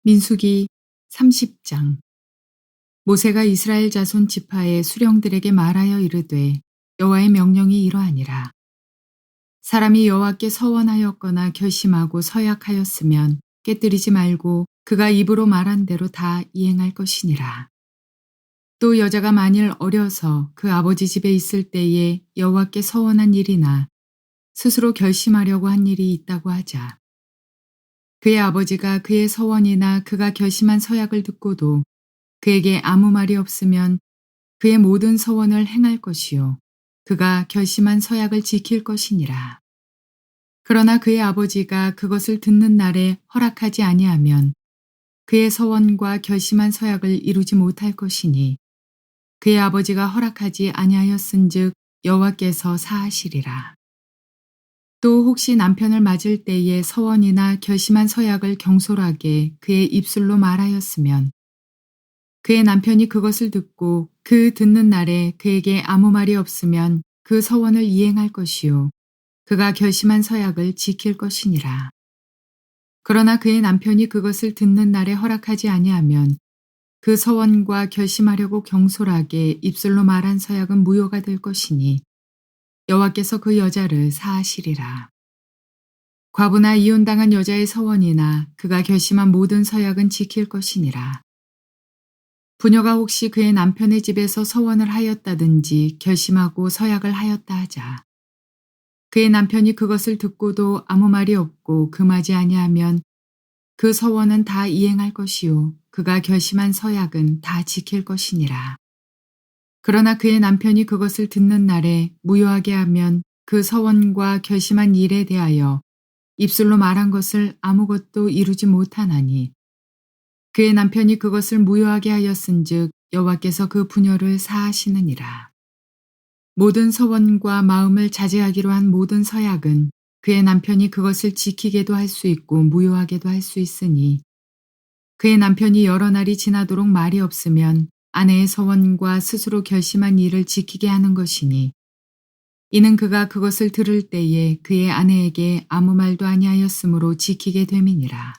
민수기 30장. 모세가 이스라엘 자손 지파의 수령들에게 말하여 이르되 여호와의 명령이 이러하니라. 사람이 여호와께 서원하였거나 결심하고 서약하였으면 깨뜨리지 말고 그가 입으로 말한 대로 다 이행할 것이니라. 또 여자가 만일 어려서 그 아버지 집에 있을 때에 여호와께 서원한 일이나 스스로 결심하려고 한 일이 있다고 하자. 그의 아버지가 그의 서원이나 그가 결심한 서약을 듣고도 그에게 아무 말이 없으면 그의 모든 서원을 행할 것이요 그가 결심한 서약을 지킬 것이니라. 그러나 그의 아버지가 그것을 듣는 날에 허락하지 아니하면 그의 서원과 결심한 서약을 이루지 못할 것이니 그의 아버지가 허락하지 아니하였은즉 여호와께서 사하시리라. 또 혹시 남편을 맞을 때에 서원이나 결심한 서약을 경솔하게 그의 입술로 말하였으면 그의 남편이 그것을 듣고 그 듣는 날에 그에게 아무 말이 없으면 그 서원을 이행할 것이요 그가 결심한 서약을 지킬 것이니라. 그러나 그의 남편이 그것을 듣는 날에 허락하지 아니하면 그 서원과 결심하려고 경솔하게 입술로 말한 서약은 무효가 될 것이니 여호와께서 그 여자를 사하시리라. 과부나 이혼당한 여자의 서원이나 그가 결심한 모든 서약은 지킬 것이니라. 부녀가 혹시 그의 남편의 집에서 서원을 하였다든지 결심하고 서약을 하였다 하자. 그의 남편이 그것을 듣고도 아무 말이 없고 금하지 아니하면 그 서원은 다 이행할 것이요 그가 결심한 서약은 다 지킬 것이니라. 그러나 그의 남편이 그것을 듣는 날에 무효하게 하면 그 서원과 결심한 일에 대하여 입술로 말한 것을 아무것도 이루지 못하나니 그의 남편이 그것을 무효하게 하였은즉 여호와께서 그 부녀를 사하시느니라. 모든 서원과 마음을 자제하기로 한 모든 서약은 그의 남편이 그것을 지키게도 할 수 있고 무효하게도 할 수 있으니 그의 남편이 여러 날이 지나도록 말이 없으면 아내의 서원과 스스로 결심한 일을 지키게 하는 것이니 이는 그가 그것을 들을 때에 그의 아내에게 아무 말도 아니하였으므로 지키게 됨이니라.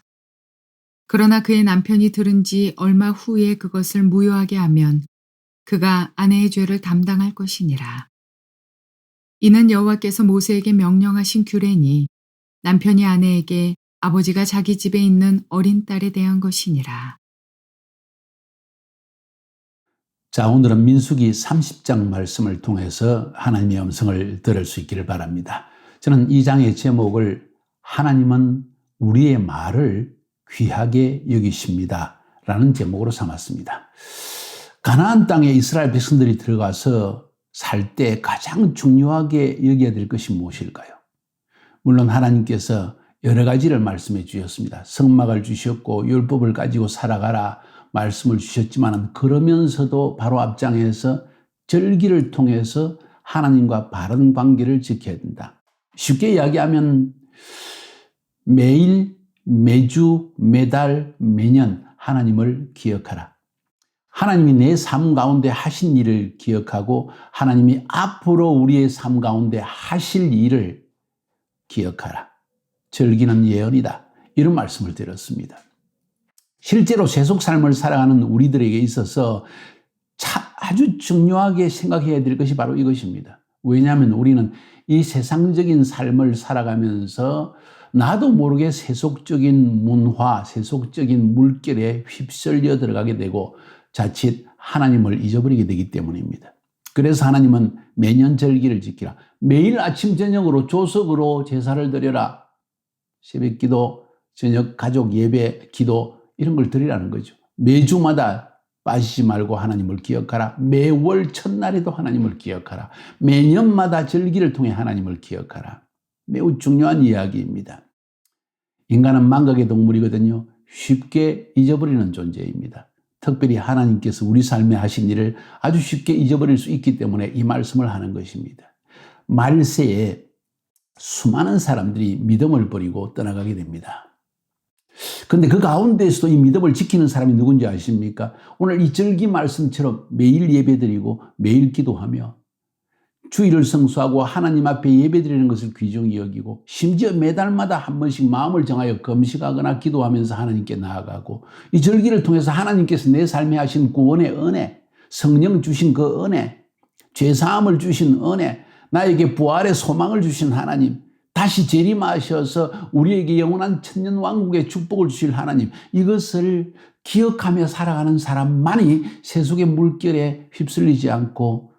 그러나 그의 남편이 들은 지 얼마 후에 그것을 무효하게 하면 그가 아내의 죄를 담당할 것이니라. 이는 여호와께서 모세에게 명령하신 규례니 남편이 아내에게 아버지가 자기 집에 있는 어린 딸에 대한 것이니라. 자, 오늘은 민수기 30장 말씀을 통해서 하나님의 음성을 들을 수 있기를 바랍니다. 저는 이 장의 제목을 하나님은 우리의 말을 귀하게 여기십니다 라는 제목으로 삼았습니다. 가나안 땅에 이스라엘 백성들이 들어가서 살 때 가장 중요하게 여겨야 될 것이 무엇일까요? 물론 하나님께서 여러 가지를 말씀해 주셨습니다. 성막을 주셨고 율법을 가지고 살아가라 말씀을 주셨지만 그러면서도 바로 앞장에서 절기를 통해서 하나님과 바른 관계를 지켜야 된다. 쉽게 이야기하면 매일, 매주, 매달, 매년 하나님을 기억하라. 하나님이 내 삶 가운데 하신 일을 기억하고 하나님이 앞으로 우리의 삶 가운데 하실 일을 기억하라. 절기는 예언이다. 이런 말씀을 드렸습니다. 실제로 세속 삶을 살아가는 우리들에게 있어서 아주 중요하게 생각해야 될 것이 바로 이것입니다. 왜냐하면 우리는 이 세상적인 삶을 살아가면서 나도 모르게 세속적인 문화, 세속적인 물결에 휩쓸려 들어가게 되고 자칫 하나님을 잊어버리게 되기 때문입니다. 그래서 하나님은 매년 절기를 지키라. 매일 아침 저녁으로 조석으로 제사를 드려라. 새벽기도, 저녁 가족 예배, 기도 이런 걸 드리라는 거죠. 매주마다 빠지지 말고 하나님을 기억하라. 매월 첫날에도 하나님을 기억하라. 매년마다 절기를 통해 하나님을 기억하라. 매우 중요한 이야기입니다. 인간은 망각의 동물이거든요. 쉽게 잊어버리는 존재입니다. 특별히 하나님께서 우리 삶에 하신 일을 아주 쉽게 잊어버릴 수 있기 때문에 이 말씀을 하는 것입니다. 말세에 수많은 사람들이 믿음을 버리고 떠나가게 됩니다. 그런데 그 가운데서도 이 믿음을 지키는 사람이 누군지 아십니까? 오늘 이 절기 말씀처럼 매일 예배드리고 매일 기도하며 주일을 성수하고 하나님 앞에 예배드리는 것을 귀중히 여기고 심지어 매달마다 한 번씩 마음을 정하여 금식하거나 기도하면서 하나님께 나아가고 이 절기를 통해서 하나님께서 내 삶에 하신 구원의 은혜, 성령 주신 그 은혜, 죄사함을 주신 은혜, 나에게 부활의 소망을 주신 하나님, 다시 재림하셔서 우리에게 영원한 천년왕국의 축복을 주실 하나님, 이것을 기억하며 살아가는 사람만이 세속의 물결에 휩쓸리지 않고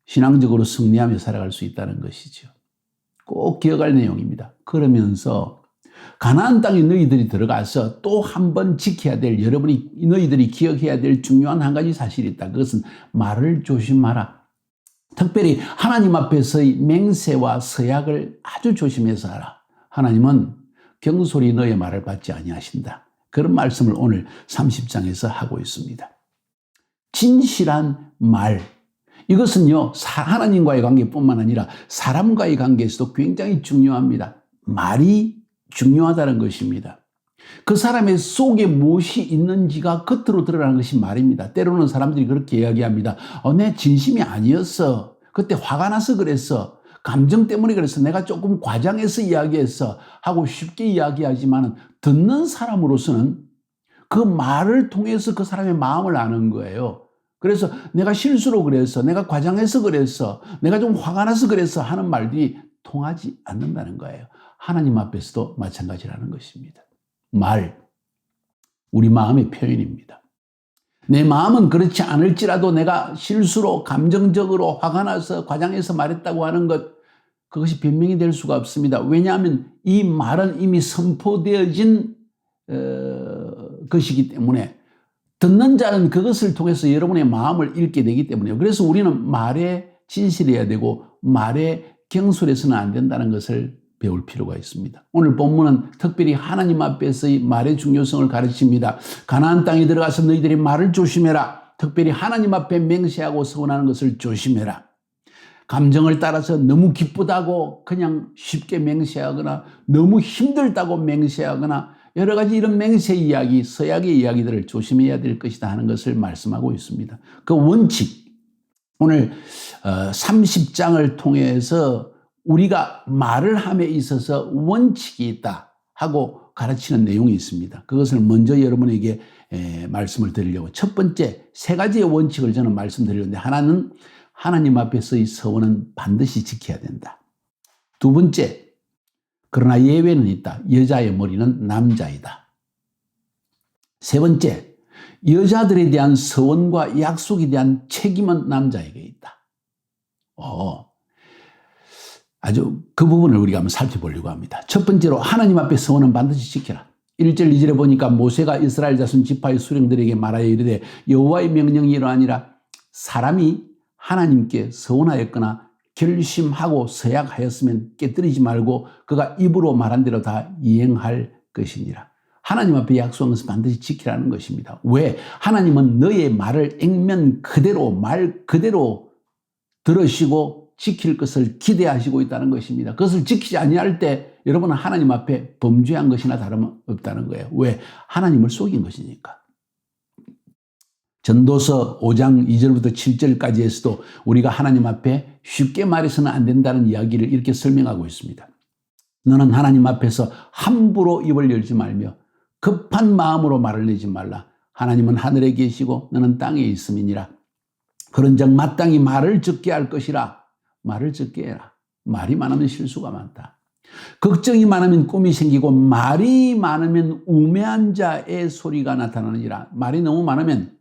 신앙적으로 승리하며 살아갈 수 있다는 것이죠. 꼭 기억할 내용입니다. 그러면서 가나안 땅에 너희들이 들어가서 또 한 번 지켜야 될, 너희들이 기억해야 될 중요한 한 가지 사실이 있다. 그것은 말을 조심하라. 특별히 하나님 앞에서의 맹세와 서약을 아주 조심해서 하라. 하나님은 경솔히 너의 말을 받지 아니하신다. 그런 말씀을 오늘 30장에서 하고 있습니다. 진실한 말. 이것은요, 하나님과의 관계뿐만 아니라 사람과의 관계에서도 굉장히 중요합니다. 말이 중요하다는 것입니다. 그 사람의 속에 무엇이 있는지가 겉으로 드러나는 것이 말입니다. 때로는 사람들이 그렇게 이야기합니다. 내 진심이 아니었어. 그때 화가 나서 그랬어. 감정 때문에 그랬어. 내가 조금 과장해서 이야기했어. 하고 쉽게 이야기하지만 듣는 사람으로서는 그 말을 통해서 그 사람의 마음을 아는 거예요. 그래서 내가 실수로 그랬어. 내가 과장해서 그랬어. 내가 좀 화가 나서 그랬어. 하는 말들이 통하지 않는다는 거예요. 하나님 앞에서도 마찬가지라는 것입니다. 말, 우리 마음의 표현입니다. 내 마음은 그렇지 않을지라도 내가 실수로 감정적으로 화가 나서 과장해서 말했다고 하는 것, 그것이 변명이 될 수가 없습니다. 왜냐하면 이 말은 이미 선포되어진 것이기 때문에 듣는 자는 그것을 통해서 여러분의 마음을 읽게 되기 때문에요. 그래서 우리는 말에 진실해야 되고 말에 경솔해서는 안 된다는 것을 배울 필요가 있습니다. 오늘 본문은 특별히 하나님 앞에서의 말의 중요성을 가르칩니다. 가나안 땅에 들어가서 너희들이 말을 조심해라. 특별히 하나님 앞에 맹세하고 서원하는 것을 조심해라. 감정을 따라서 너무 기쁘다고 그냥 쉽게 맹세하거나 너무 힘들다고 맹세하거나 여러 가지 이런 맹세 이야기, 서약의 이야기들을 조심해야 될 것이다 하는 것을 말씀하고 있습니다. 그 원칙, 오늘 30장을 통해서 우리가 말을 함에 있어서 원칙이 있다 하고 가르치는 내용이 있습니다. 그것을 먼저 여러분에게 말씀을 드리려고 첫 번째 세 가지의 원칙을 저는 말씀드리는데 하나는 하나님 앞에서의 서원은 반드시 지켜야 된다. 두 번째, 그러나 예외는 있다. 여자의 머리는 남자이다. 세 번째, 여자들에 대한 서원과 약속에 대한 책임은 남자에게 있다. 아주 그 부분을 우리가 한번 살펴보려고 합니다. 첫 번째로 하나님 앞에 서원은 반드시 지켜라. 1절 2절에 보니까 모세가 이스라엘 자손 지파의 수령들에게 말하여 이르되 여호와의 명령이 이러하니라. 사람이 하나님께 서원하였거나 결심하고 서약하였으면 깨뜨리지 말고 그가 입으로 말한 대로 다 이행할 것이니라. 하나님 앞에 약속한 것을 반드시 지키라는 것입니다. 왜? 하나님은 너의 말을 액면 그대로 말 그대로 들으시고 지킬 것을 기대하시고 있다는 것입니다. 그것을 지키지 아니할 때 여러분은 하나님 앞에 범죄한 것이나 다름없다는 거예요. 왜? 하나님을 속인 것이니까. 전도서 5장 2절부터 7절까지에서도 우리가 하나님 앞에 쉽게 말해서는 안 된다는 이야기를 이렇게 설명하고 있습니다. 너는 하나님 앞에서 함부로 입을 열지 말며 급한 마음으로 말을 내지 말라. 하나님은 하늘에 계시고 너는 땅에 있음이니라. 그런즉 마땅히 말을 적게 할 것이라. 말을 적게 해라. 말이 많으면 실수가 많다. 걱정이 많으면 꿈이 생기고 말이 많으면 우매한 자의 소리가 나타나느니라. 말이 너무 많으면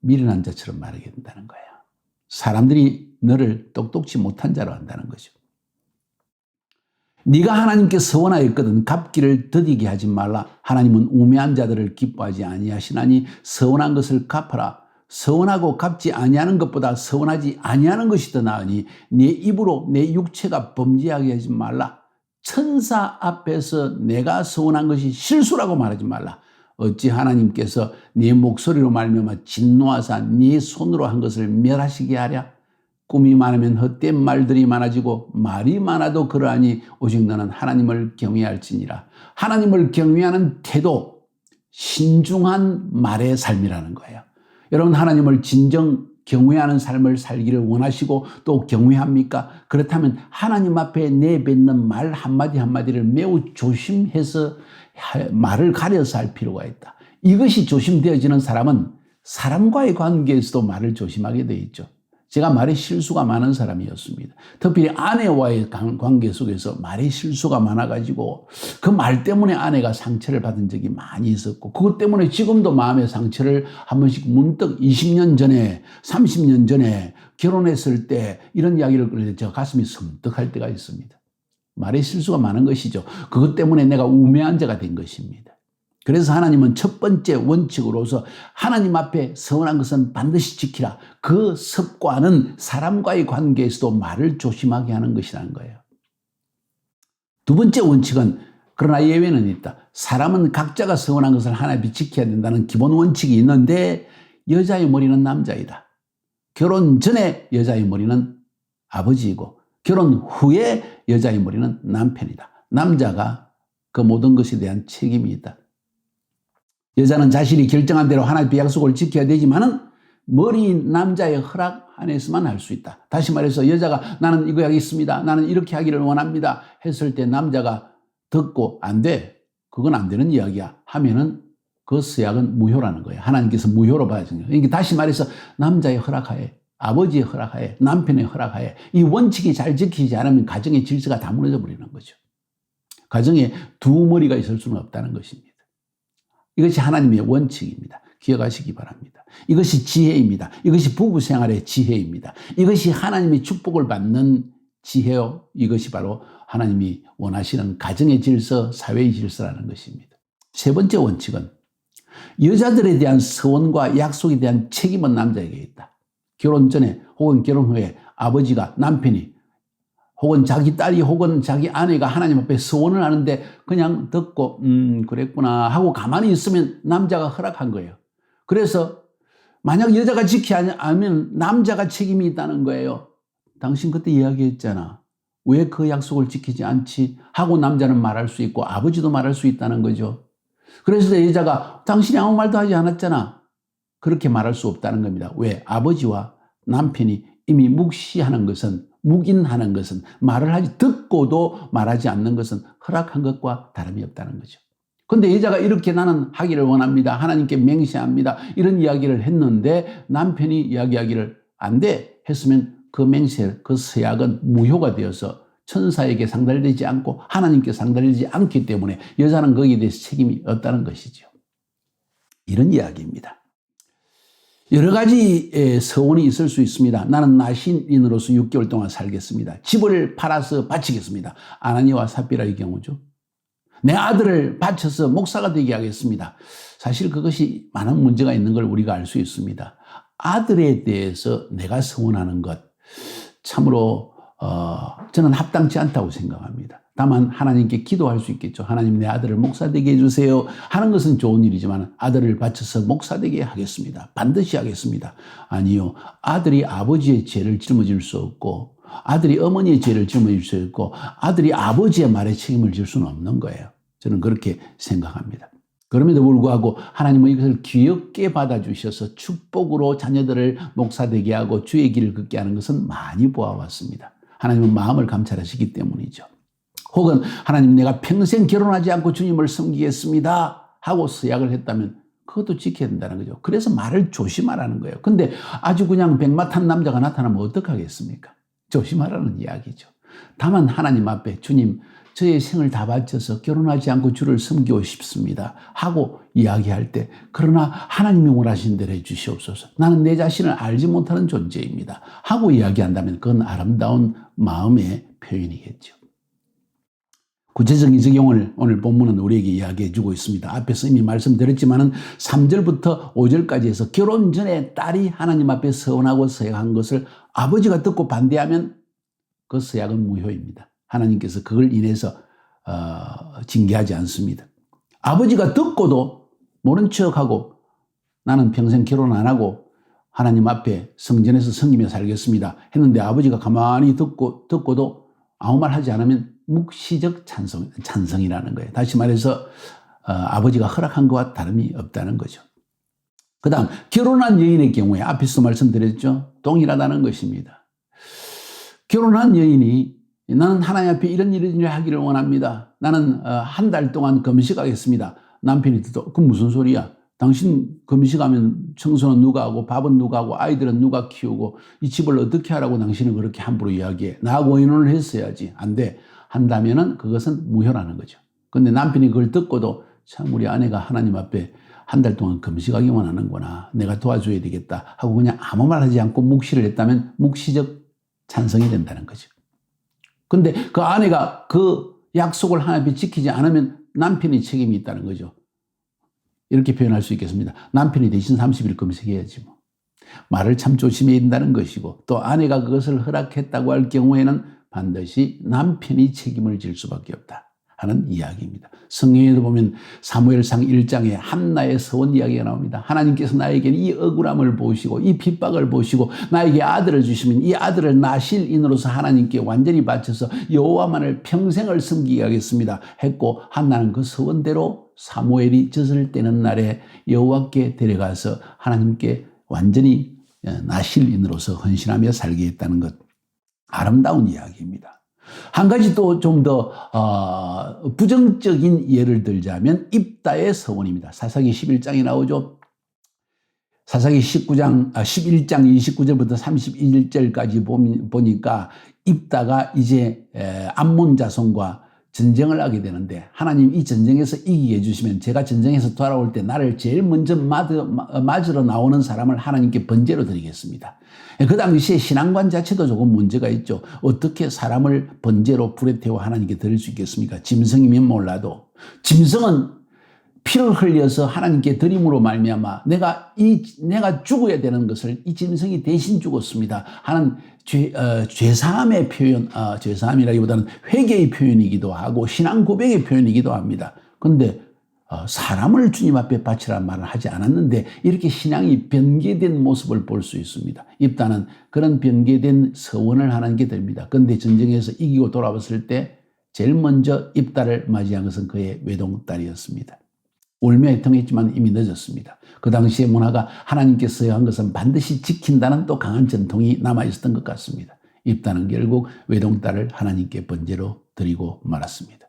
미련한 자처럼 말하게 된다는 거예요. 사람들이 너를 똑똑지 못한 자로 한다는 거죠. 네가 하나님께 서원하였거든 갚기를 더디게 하지 말라. 하나님은 우매한 자들을 기뻐하지 아니하시나니 서원한 것을 갚아라. 서원하고 갚지 아니하는 것보다 서원하지 아니하는 것이 더 나으니 네 입으로 내 육체가 범죄하게 하지 말라. 천사 앞에서 내가 서원한 것이 실수라고 말하지 말라. 어찌 하나님께서 네 목소리로 말미암아 진노하사 네 손으로 한 것을 멸하시게 하랴. 꿈이 많으면 헛된 말들이 많아지고 말이 많아도 그러하니 오직 너는 하나님을 경외할지니라. 하나님을 경외하는 태도, 신중한 말의 삶이라는 거예요. 여러분 하나님을 진정 경외하는 삶을 살기를 원하시고 또 경외합니까? 그렇다면 하나님 앞에 내뱉는 말 한마디 한마디를 매우 조심해서 말을 가려서 할 필요가 있다. 이것이 조심되어지는 사람은 사람과의 관계에서도 말을 조심하게 되어 있죠. 제가 말에 실수가 많은 사람이었습니다. 특히 아내와의 관계 속에서 말에 실수가 많아가지고 그 말 때문에 아내가 상처를 받은 적이 많이 있었고, 그것 때문에 지금도 마음의 상처를 한 번씩 문득 20년 전에 30년 전에 결혼했을 때 이런 이야기를 들을 때 저 가슴이 섬뜩할 때가 있습니다. 말에 실수가 많은 것이죠. 그것 때문에 내가 우매한 자가 된 것입니다. 그래서 하나님은 첫 번째 원칙으로서 하나님 앞에 서원한 것은 반드시 지키라. 그 습관은 사람과의 관계에서도 말을 조심하게 하는 것이라는 거예요. 두 번째 원칙은 그러나 예외는 있다. 사람은 각자가 서원한 것을 하나님이 지켜야 된다는 기본 원칙이 있는데 여자의 머리는 남자이다. 결혼 전에 여자의 머리는 아버지이고 결혼 후에 여자의 머리는 남편이다. 남자가 그 모든 것에 대한 책임이 있다. 여자는 자신이 결정한 대로 하나님의 약속을 지켜야 되지만은 머리 남자의 허락 안에서만 할 수 있다. 다시 말해서 여자가 나는 이거 하겠습니다. 나는 이렇게 하기를 원합니다. 했을 때 남자가 듣고 안 돼. 그건 안 되는 이야기야. 하면은 그 서약은 무효라는 거예요. 하나님께서 무효로 봐주는 거예요. 그러니까 다시 말해서 남자의 허락하에, 아버지의 허락하에, 남편의 허락하에 이 원칙이 잘 지키지 않으면 가정의 질서가 다 무너져 버리는 거죠. 가정에 두 머리가 있을 수는 없다는 것입니다. 이것이 하나님의 원칙입니다. 기억하시기 바랍니다. 이것이 지혜입니다. 이것이 부부 생활의 지혜입니다. 이것이 하나님의 축복을 받는 지혜요. 이것이 바로 하나님이 원하시는 가정의 질서, 사회의 질서라는 것입니다. 세 번째 원칙은 여자들에 대한 서원과 약속에 대한 책임은 남자에게 있다. 결혼 전에 혹은 결혼 후에 아버지가, 남편이 혹은 자기 딸이 혹은 자기 아내가 하나님 앞에 서원을 하는데 그냥 듣고 그랬구나 하고 가만히 있으면 남자가 허락한 거예요. 그래서 만약 여자가 지키지 않으면 남자가 책임이 있다는 거예요. 당신 그때 이야기했잖아. 왜 그 약속을 지키지 않지? 하고 남자는 말할 수 있고 아버지도 말할 수 있다는 거죠. 그래서 여자가 당신이 아무 말도 하지 않았잖아. 그렇게 말할 수 없다는 겁니다. 왜? 아버지와 남편이 이미 묵시하는 것은, 묵인하는 것은, 말을 하지, 듣고도 말하지 않는 것은 허락한 것과 다름이 없다는 거죠. 근데 여자가 이렇게 나는 하기를 원합니다. 하나님께 맹세합니다. 이런 이야기를 했는데 남편이 이야기하기를 안 돼 했으면 그 맹세, 그 서약은 무효가 되어서 천사에게 상달되지 않고 하나님께 상달되지 않기 때문에 여자는 거기에 대해서 책임이 없다는 것이죠. 이런 이야기입니다. 여러 가지 서원이 있을 수 있습니다. 나는 나신인으로서 6개월 동안 살겠습니다. 집을 팔아서 바치겠습니다. 아나니와 삽비라의 경우죠. 내 아들을 바쳐서 목사가 되게 하겠습니다. 사실 그것이 많은 문제가 있는 걸 우리가 알 수 있습니다. 아들에 대해서 내가 서원하는 것 참으로 저는 합당치 않다고 생각합니다. 다만 하나님께 기도할 수 있겠죠. 하나님 내 아들을 목사 되게 해주세요 하는 것은 좋은 일이지만 아들을 바쳐서 목사 되게 하겠습니다. 반드시 하겠습니다. 아니요. 아들이 아버지의 죄를 짊어질 수 없고 아들이 어머니의 죄를 짊어질 수 없고 아들이 아버지의 말에 책임을 질 수는 없는 거예요. 저는 그렇게 생각합니다. 그럼에도 불구하고 하나님은 이것을 귀엽게 받아주셔서 축복으로 자녀들을 목사 되게 하고 주의 길을 걷게 하는 것은 많이 보아왔습니다. 하나님은 마음을 감찰하시기 때문이죠. 혹은 하나님 내가 평생 결혼하지 않고 주님을 섬기겠습니다 하고 서약을 했다면 그것도 지켜야 된다는 거죠. 그래서 말을 조심하라는 거예요. 근데 아주 그냥 백마탄 남자가 나타나면 어떡하겠습니까? 조심하라는 이야기죠. 다만 하나님 앞에 주님 저의 생을 다 바쳐서 결혼하지 않고 주를 섬기고 싶습니다 하고 이야기할 때 그러나 하나님이 원하신 대로 해주시옵소서. 나는 내 자신을 알지 못하는 존재입니다 하고 이야기한다면 그건 아름다운 마음의 표현이겠죠. 구체적인 적용을 오늘 본문은 우리에게 이야기해 주고 있습니다. 앞에서 이미 말씀드렸지만은 3절부터 5절까지 해서 결혼 전에 딸이 하나님 앞에 서원하고 서약한 것을 아버지가 듣고 반대하면 그 서약은 무효입니다. 하나님께서 그걸 인해서 징계하지 않습니다. 아버지가 듣고도 모른 척하고 나는 평생 결혼 안 하고 하나님 앞에 성전에서 섬기며 살겠습니다 했는데 아버지가 가만히 듣고도 아무 말 하지 않으면 묵시적 찬성이라는 거예요. 다시 말해서 아버지가 허락한 것과 다름이 없다는 거죠. 그 다음 결혼한 여인의 경우에 앞에서 말씀드렸죠. 동일하다는 것입니다. 결혼한 여인이 나는 하나님 앞에 이런 일을 하기를 원합니다. 나는 한 달 동안 금식하겠습니다. 남편이 듣고 그 무슨 소리야? 당신 금식하면 청소는 누가 하고 밥은 누가 하고 아이들은 누가 키우고 이 집을 어떻게 하라고 당신은 그렇게 함부로 이야기해. 나하고 의논을 했어야지. 안 돼. 한다면은 그것은 무효라는 거죠. 근데 남편이 그걸 듣고도 참 우리 아내가 하나님 앞에 한 달 동안 금식하기만 하는구나. 내가 도와줘야 되겠다 하고 그냥 아무 말 하지 않고 묵시를 했다면 묵시적 찬성이 된다는 거죠. 근데 그 아내가 그 약속을 하나님 앞에 지키지 않으면 남편이 책임이 있다는 거죠. 이렇게 표현할 수 있겠습니다. 남편이 대신 30일 금식해야지 뭐. 말을 참 조심해야 된다는 것이고 또 아내가 그것을 허락했다고 할 경우에는 반드시 남편이 책임을 질 수밖에 없다 하는 이야기입니다. 성경에도 보면 사무엘상 1장에 한나의 서원 이야기가 나옵니다. 하나님께서 나에게 이 억울함을 보시고 이 핍박을 보시고 나에게 아들을 주시면 이 아들을 나실인으로서 하나님께 완전히 바쳐서 여호와만을 평생을 섬기게 하겠습니다 했고 한나는 그 서원대로 사무엘이 젖을 떼는 날에 여호와께 데려가서 하나님께 완전히 나실인으로서 헌신하며 살게 했다는 것, 아름다운 이야기입니다. 한 가지 또 좀 더 부정적인 예를 들자면 입다의 서원입니다. 사사기 11장에 나오죠. 사사기 11장 29절부터 31절까지 보니까 입다가 이제 암몬 자손과 전쟁을 하게 되는데 하나님 이 전쟁에서 이기게 해주시면 제가 전쟁에서 돌아올 때 나를 제일 먼저 맞으러 나오는 사람을 하나님께 번제로 드리겠습니다. 그 당시에 신앙관 자체도 조금 문제가 있죠. 어떻게 사람을 번제로 불에 태워 하나님께 드릴 수 있겠습니까? 짐승이면 몰라도. 짐승은 피를 흘려서 하나님께 드림으로 말미암아 내가 죽어야 되는 것을 이 짐승이 대신 죽었습니다 하는 죄사함의 표현, 죄사함이라기보다는 회개의 표현이기도 하고 신앙 고백의 표현이기도 합니다. 그런데 사람을 주님 앞에 바치라는 말을 하지 않았는데 이렇게 신앙이 변개된 모습을 볼 수 있습니다. 입다는 그런 변개된 서원을 하나님께 드립니다. 그런데 전쟁에서 이기고 돌아왔을 때 제일 먼저 입다를 맞이한 것은 그의 외동딸이었습니다. 울며 애통했지만 이미 늦었습니다. 그 당시의 문화가 하나님께서 한 것은 반드시 지킨다는 또 강한 전통이 남아있었던 것 같습니다. 입다는 결국 외동딸을 하나님께 번제로 드리고 말았습니다.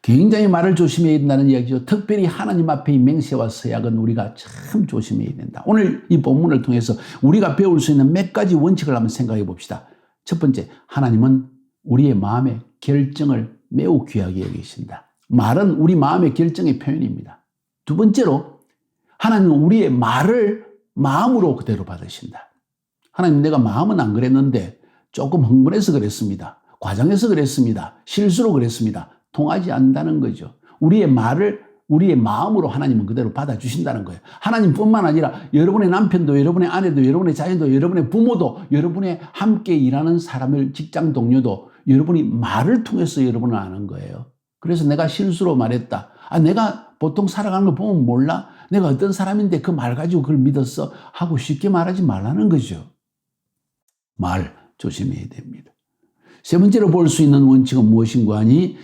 굉장히 말을 조심해야 된다는 이야기죠. 특별히 하나님 앞에 이 맹세와 서약은 우리가 참 조심해야 된다. 오늘 이 본문을 통해서 우리가 배울 수 있는 몇 가지 원칙을 한번 생각해 봅시다. 첫 번째, 하나님은 우리의 마음의 결정을 매우 귀하게 여기신다. 말은 우리 마음의 결정의 표현입니다. 두 번째로 하나님은 우리의 말을 마음으로 그대로 받으신다. 하나님, 내가 마음은 안 그랬는데 조금 흥분해서 그랬습니다. 과장해서 그랬습니다. 실수로 그랬습니다. 통하지 않는다는 거죠. 우리의 말을 우리의 마음으로 하나님은 그대로 받아주신다는 거예요. 하나님뿐만 아니라 여러분의 남편도, 여러분의 아내도, 여러분의 자녀도, 여러분의 부모도, 여러분의 함께 일하는 사람을, 직장 동료도 여러분이 말을 통해서 여러분을 아는 거예요. 그래서 내가 실수로 말했다. 내가 보통 살아가는 거 보면 몰라? 내가 어떤 사람인데 그 말 가지고 그걸 믿었어? 하고 쉽게 말하지 말라는 거죠. 말 조심해야 됩니다. 세 번째로 볼 수 있는 원칙은 무엇인가 하니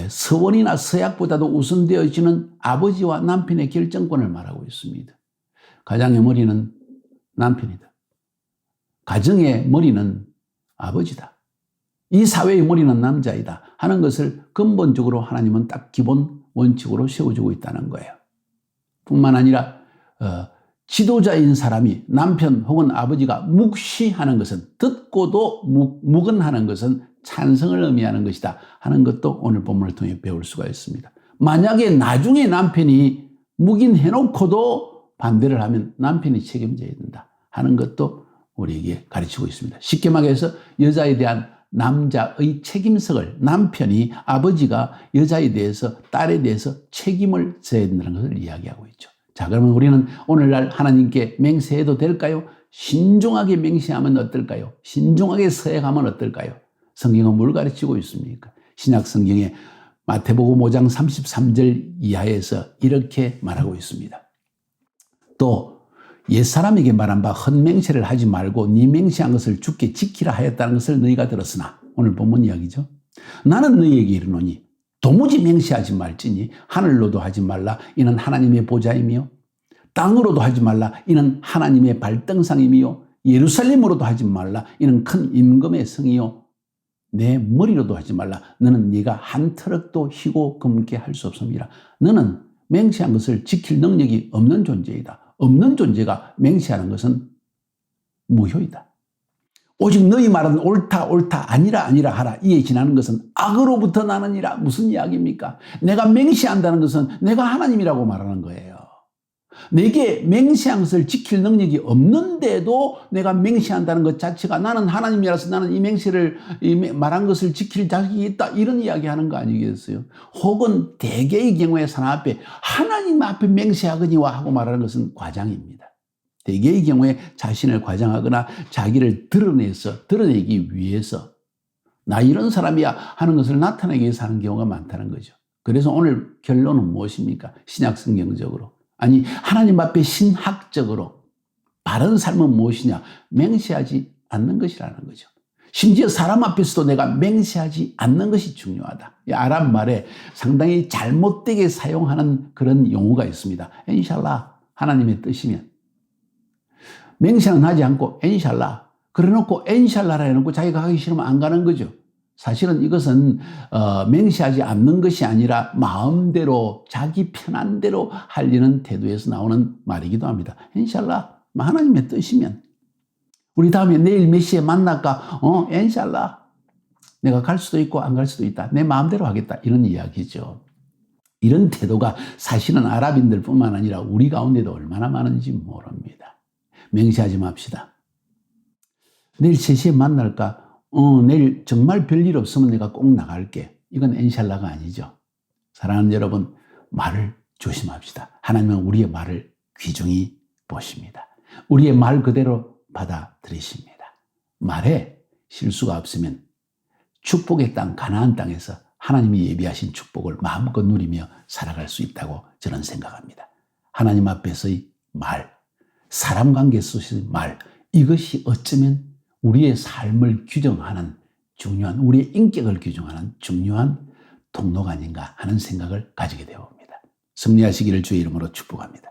서원이나 서약보다도 우선되어지는 아버지와 남편의 결정권을 말하고 있습니다. 가장의 머리는 남편이다. 가정의 머리는 아버지다. 이 사회의 머리는 남자이다 하는 것을 근본적으로 하나님은 딱 기본 원칙으로 세워주고 있다는 거예요. 뿐만 아니라 지도자인 사람이 남편 혹은 아버지가 묵시하는 것은, 듣고도 묵언하는 것은 찬성을 의미하는 것이다 하는 것도 오늘 본문을 통해 배울 수가 있습니다. 만약에 나중에 남편이 묵인해놓고도 반대를 하면 남편이 책임져야 된다 하는 것도 우리에게 가르치고 있습니다. 쉽게 말해서 여자에 대한 남자의 책임성을 남편이, 아버지가 여자에 대해서, 딸에 대해서 책임을 져야 된다는 것을 이야기하고 있죠. 자, 그러면 우리는 오늘날 하나님께 맹세해도 될까요? 신중하게 맹세하면 어떨까요? 신중하게 서약하면 어떨까요? 성경은 뭘 가르치고 있습니까? 신약 성경에 마태복음 5장 33절 이하에서 이렇게 말하고 있습니다. 또 옛사람에게 말한 바 헛맹세를 하지 말고 네 맹세한 것을 주께 지키라 하였다는 것을 너희가 들었으나, 오늘 본문 이야기죠. 나는 너희에게 이르노니 도무지 맹세하지 말지니 하늘로도 하지 말라. 이는 하나님의 보좌이며 땅으로도 하지 말라. 이는 하나님의 발등상이며 예루살렘으로도 하지 말라. 이는 큰 임금의 성이요 내 머리로도 하지 말라. 너는 네가 한 트럭도 희고 금게 할 수 없음이라. 너는 맹세한 것을 지킬 능력이 없는 존재이다. 없는 존재가 맹세하는 것은 무효이다. 오직 너희 말은 옳다 아니라 하라. 이에 지나는 것은 악으로부터 나느니라. 무슨 이야기입니까? 내가 맹세한다는 것은 내가 하나님이라고 말하는 거예요. 내게 맹세한 것을 지킬 능력이 없는데도 내가 맹세한다는 것 자체가 나는 하나님이라서 나는 이 맹세를 말한 것을 지킬 자격이 있다, 이런 이야기하는 거 아니겠어요? 혹은 대개의 경우에 사람 앞에 하나님 앞에 맹세하거니와 하고 말하는 것은 과장입니다. 대개의 경우에 자신을 과장하거나 자기를 드러내기 위해서 나 이런 사람이야 하는 것을 나타내기 위해서 하는 경우가 많다는 거죠. 그래서 오늘 결론은 무엇입니까? 신약 성경적으로, 아니 하나님 앞에 신학적으로 바른 삶은 무엇이냐? 맹세하지 않는 것이라는 거죠. 심지어 사람 앞에서도 내가 맹세하지 않는 것이 중요하다. 이 아랍 말에 상당히 잘못되게 사용하는 그런 용어가 있습니다. 엔샬라, 하나님의 뜻이면 맹세는 하지 않고 엔샬라, 그래놓고 엔샬라라 해놓고 자기가 가기 싫으면 안 가는 거죠. 사실은 이것은 맹세하지 않는 것이 아니라 마음대로 자기 편한 대로 하려는 태도에서 나오는 말이기도 합니다. 엔샬라, 하나님의 뜻이면 우리 다음에 내일 몇 시에 만날까? 엔샬라, 내가 갈 수도 있고 안 갈 수도 있다. 내 마음대로 하겠다, 이런 이야기죠. 이런 태도가 사실은 아랍인들 뿐만 아니라 우리 가운데도 얼마나 많은지 모릅니다. 맹세하지 맙시다. 내일 3시에 만날까? 내일 정말 별일 없으면 내가 꼭 나갈게. 이건 엔샬라가 아니죠. 사랑하는 여러분, 말을 조심합시다. 하나님은 우리의 말을 귀중히 보십니다. 우리의 말 그대로 받아들이십니다. 말에 실수가 없으면 축복의 땅 가나안 땅에서 하나님이 예비하신 축복을 마음껏 누리며 살아갈 수 있다고 저는 생각합니다. 하나님 앞에서의 말, 사람 관계 속에서의 말, 이것이 어쩌면 우리의 삶을 규정하는 중요한, 우리의 인격을 규정하는 중요한 통로가 아닌가 하는 생각을 가지게 되어 옵니다. 승리하시기를 주의 이름으로 축복합니다.